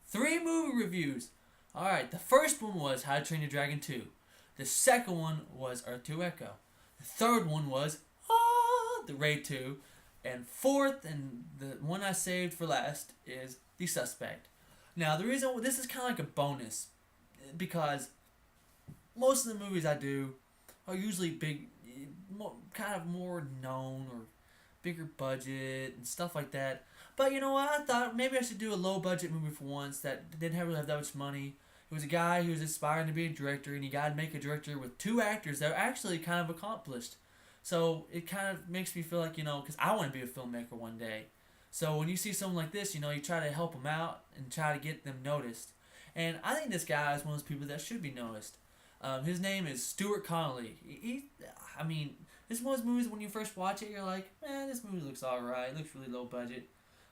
3 movie reviews. Alright, the first one was How to Train Your Dragon 2. The second one was Earth 2 Echo. The third one was The Raid 2. And fourth, and the one I saved for last, is The Suspect. Now, the reason this is kind of like a bonus because most of the movies I do are usually big, kind of more known or bigger budget and stuff like that. But you know what? I thought maybe I should do a low budget movie for once that didn't really have that much money. It was a guy who was aspiring to be a director, and he got to make a director with 2 actors that are actually kind of accomplished. So it kind of makes me feel like, because I want to be a filmmaker one day. So when you see someone like this, you try to help them out and try to get them noticed. And I think this guy is one of those people that should be noticed. His name is Stuart Connolly. I mean, this is one of those movies when you first watch it, you're like, man, this movie looks alright. It looks really low budget.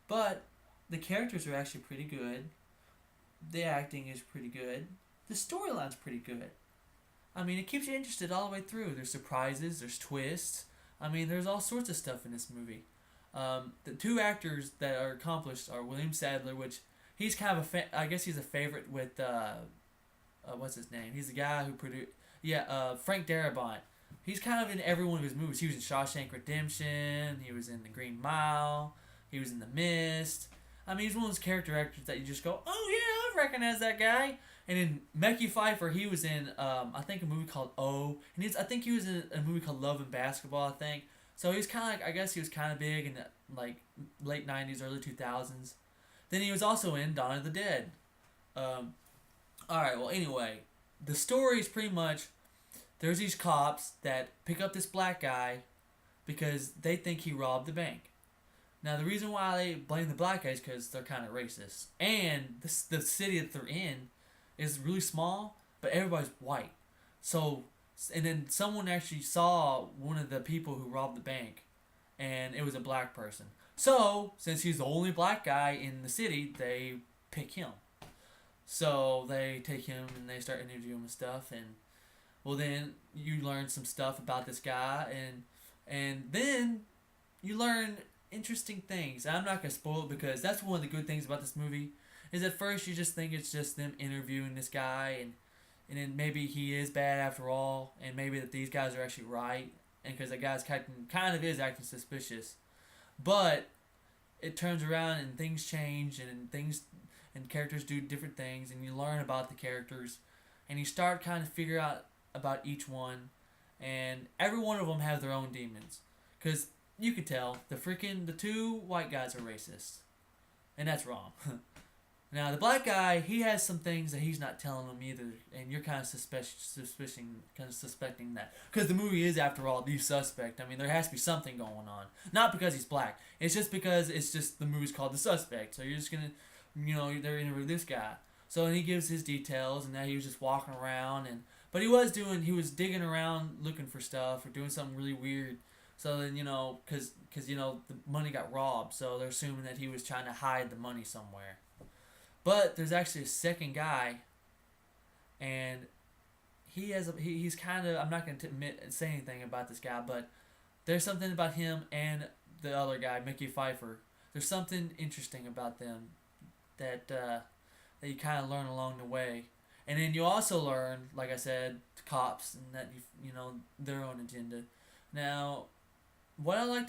But the characters are actually pretty good. The acting is pretty good. The storyline's pretty good. I mean, it keeps you interested all the way through. There's surprises, there's twists. I mean, there's all sorts of stuff in this movie. The 2 actors that are accomplished are William Sadler, which he's kind of I guess he's a favorite with what's his name? He's the guy who produced Frank Darabont. He's kind of in every one of his movies. He was in Shawshank Redemption. He was in The Green Mile. He was in The Mist. I mean, he's one of those character actors that you just go, oh yeah, I recognize that guy. And in Mekhi Phifer, he was in I think a movie called O, and I think he was in a movie called Love and Basketball. I think so. He's kind of like, I guess he was kind of big in the like late '90s, early 2000s. Then he was also in Dawn of the Dead. All right. Well, anyway, the story is pretty much there's these cops that pick up this black guy because they think he robbed the bank. Now, the reason why they blame the black guy is because they're kind of racist. And the city that they're in is really small, but everybody's white. So, and then someone actually saw one of the people who robbed the bank, and it was a black person. So, since he's the only black guy in the city, they pick him. So, they take him and they start interviewing him and stuff, and well, then you learn some stuff about this guy, and then you learn interesting things. I'm not gonna spoil it because that's one of the good things about this movie. Is at first you just think it's just them interviewing this guy, and then maybe he is bad after all, and maybe that these guys are actually right, and because the guy's kind of is acting suspicious, but it turns around and things change and characters do different things, and you learn about the characters, and you start kind of figure out about each one, and every one of them have their own demons, because you could tell the 2 white guys are racist, and that's wrong. Now the black guy, he has some things that he's not telling them either, and you're kind of suspecting that because the movie is, after all, The Suspect. I mean, there has to be something going on, not because he's black. It's just because it's just the movie's called The Suspect. So you're just gonna, they're interviewing this guy. So and he gives his details, and that he was just walking around, but he was digging around looking for stuff or doing something really weird. So then because the money got robbed, so they're assuming that he was trying to hide the money somewhere. But there's actually a second guy, and he's kind of, I'm not going to say anything about this guy, but there's something about him and the other guy, Mekhi Phifer. There's something interesting about them that you kind of learn along the way, and then you also learn, like I said, cops and that their own agenda. Now, what I like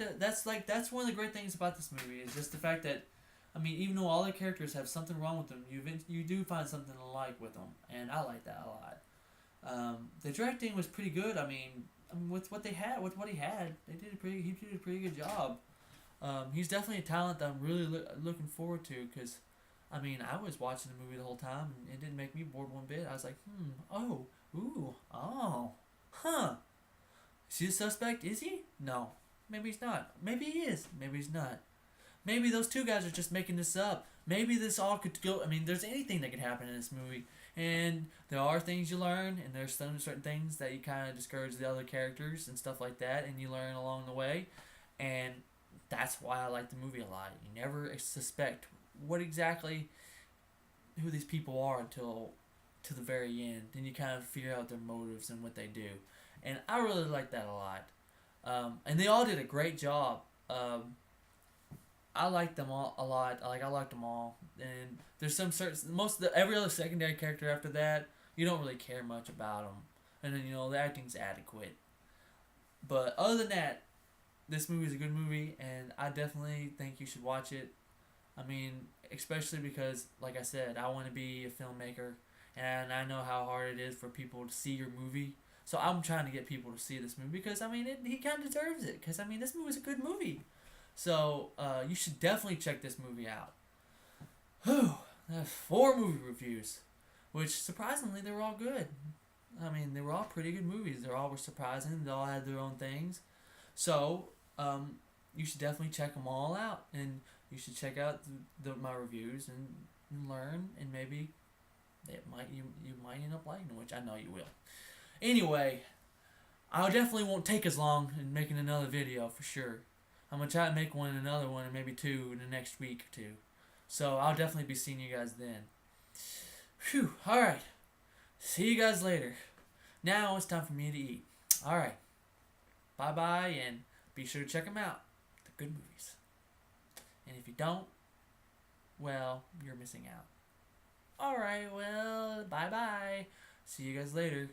that's one of the great things about this movie is just the fact that, I mean, even though all the characters have something wrong with them, you do find something to like with them, and I like that a lot. The directing was pretty good. I mean, with what he had, he did a pretty good job. He's definitely a talent that I'm really looking forward to because, I mean, I was watching the movie the whole time and it didn't make me bored one bit. I was like, oh, ooh, oh, huh. Is he a suspect? Is he? No. Maybe he's not. Maybe he is. Maybe he's not. Maybe those 2 guys are just making this up. Maybe this all could go. I mean, there's anything that could happen in this movie. And there are things you learn, and there's some certain things that you kind of discourage the other characters and stuff like that, and you learn along the way. And that's why I like the movie a lot. You never suspect who these people are until to the very end. Then you kind of figure out their motives and what they do. And I really like that a lot. And they all did a great job. I like them all a lot. I liked them all, and there's some certain most of the every other secondary character after that you don't really care much about them, and then the acting's adequate. But other than that, this movie is a good movie, and I definitely think you should watch it. I mean, especially because, like I said, I want to be a filmmaker, and I know how hard it is for people to see your movie. So I'm trying to get people to see this movie because I mean, he kind of deserves it. Because I mean, this movie is a good movie. So you should definitely check this movie out. Whew, that's 4 movie reviews, which surprisingly they were all good. I mean, they were all pretty good movies. They all were surprising. They all had their own things. So you should definitely check them all out, and you should check out my reviews and learn, and maybe you might end up liking them, which I know you will. Anyway, I definitely won't take as long in making another video for sure. I'm gonna try to make another one, and maybe 2 in the next week or 2. So I'll definitely be seeing you guys then. Phew. All right. See you guys later. Now it's time for me to eat. All right. Bye bye, and be sure to check them out. They're good movies. And if you don't, well, you're missing out. All right. Well, bye bye. See you guys later.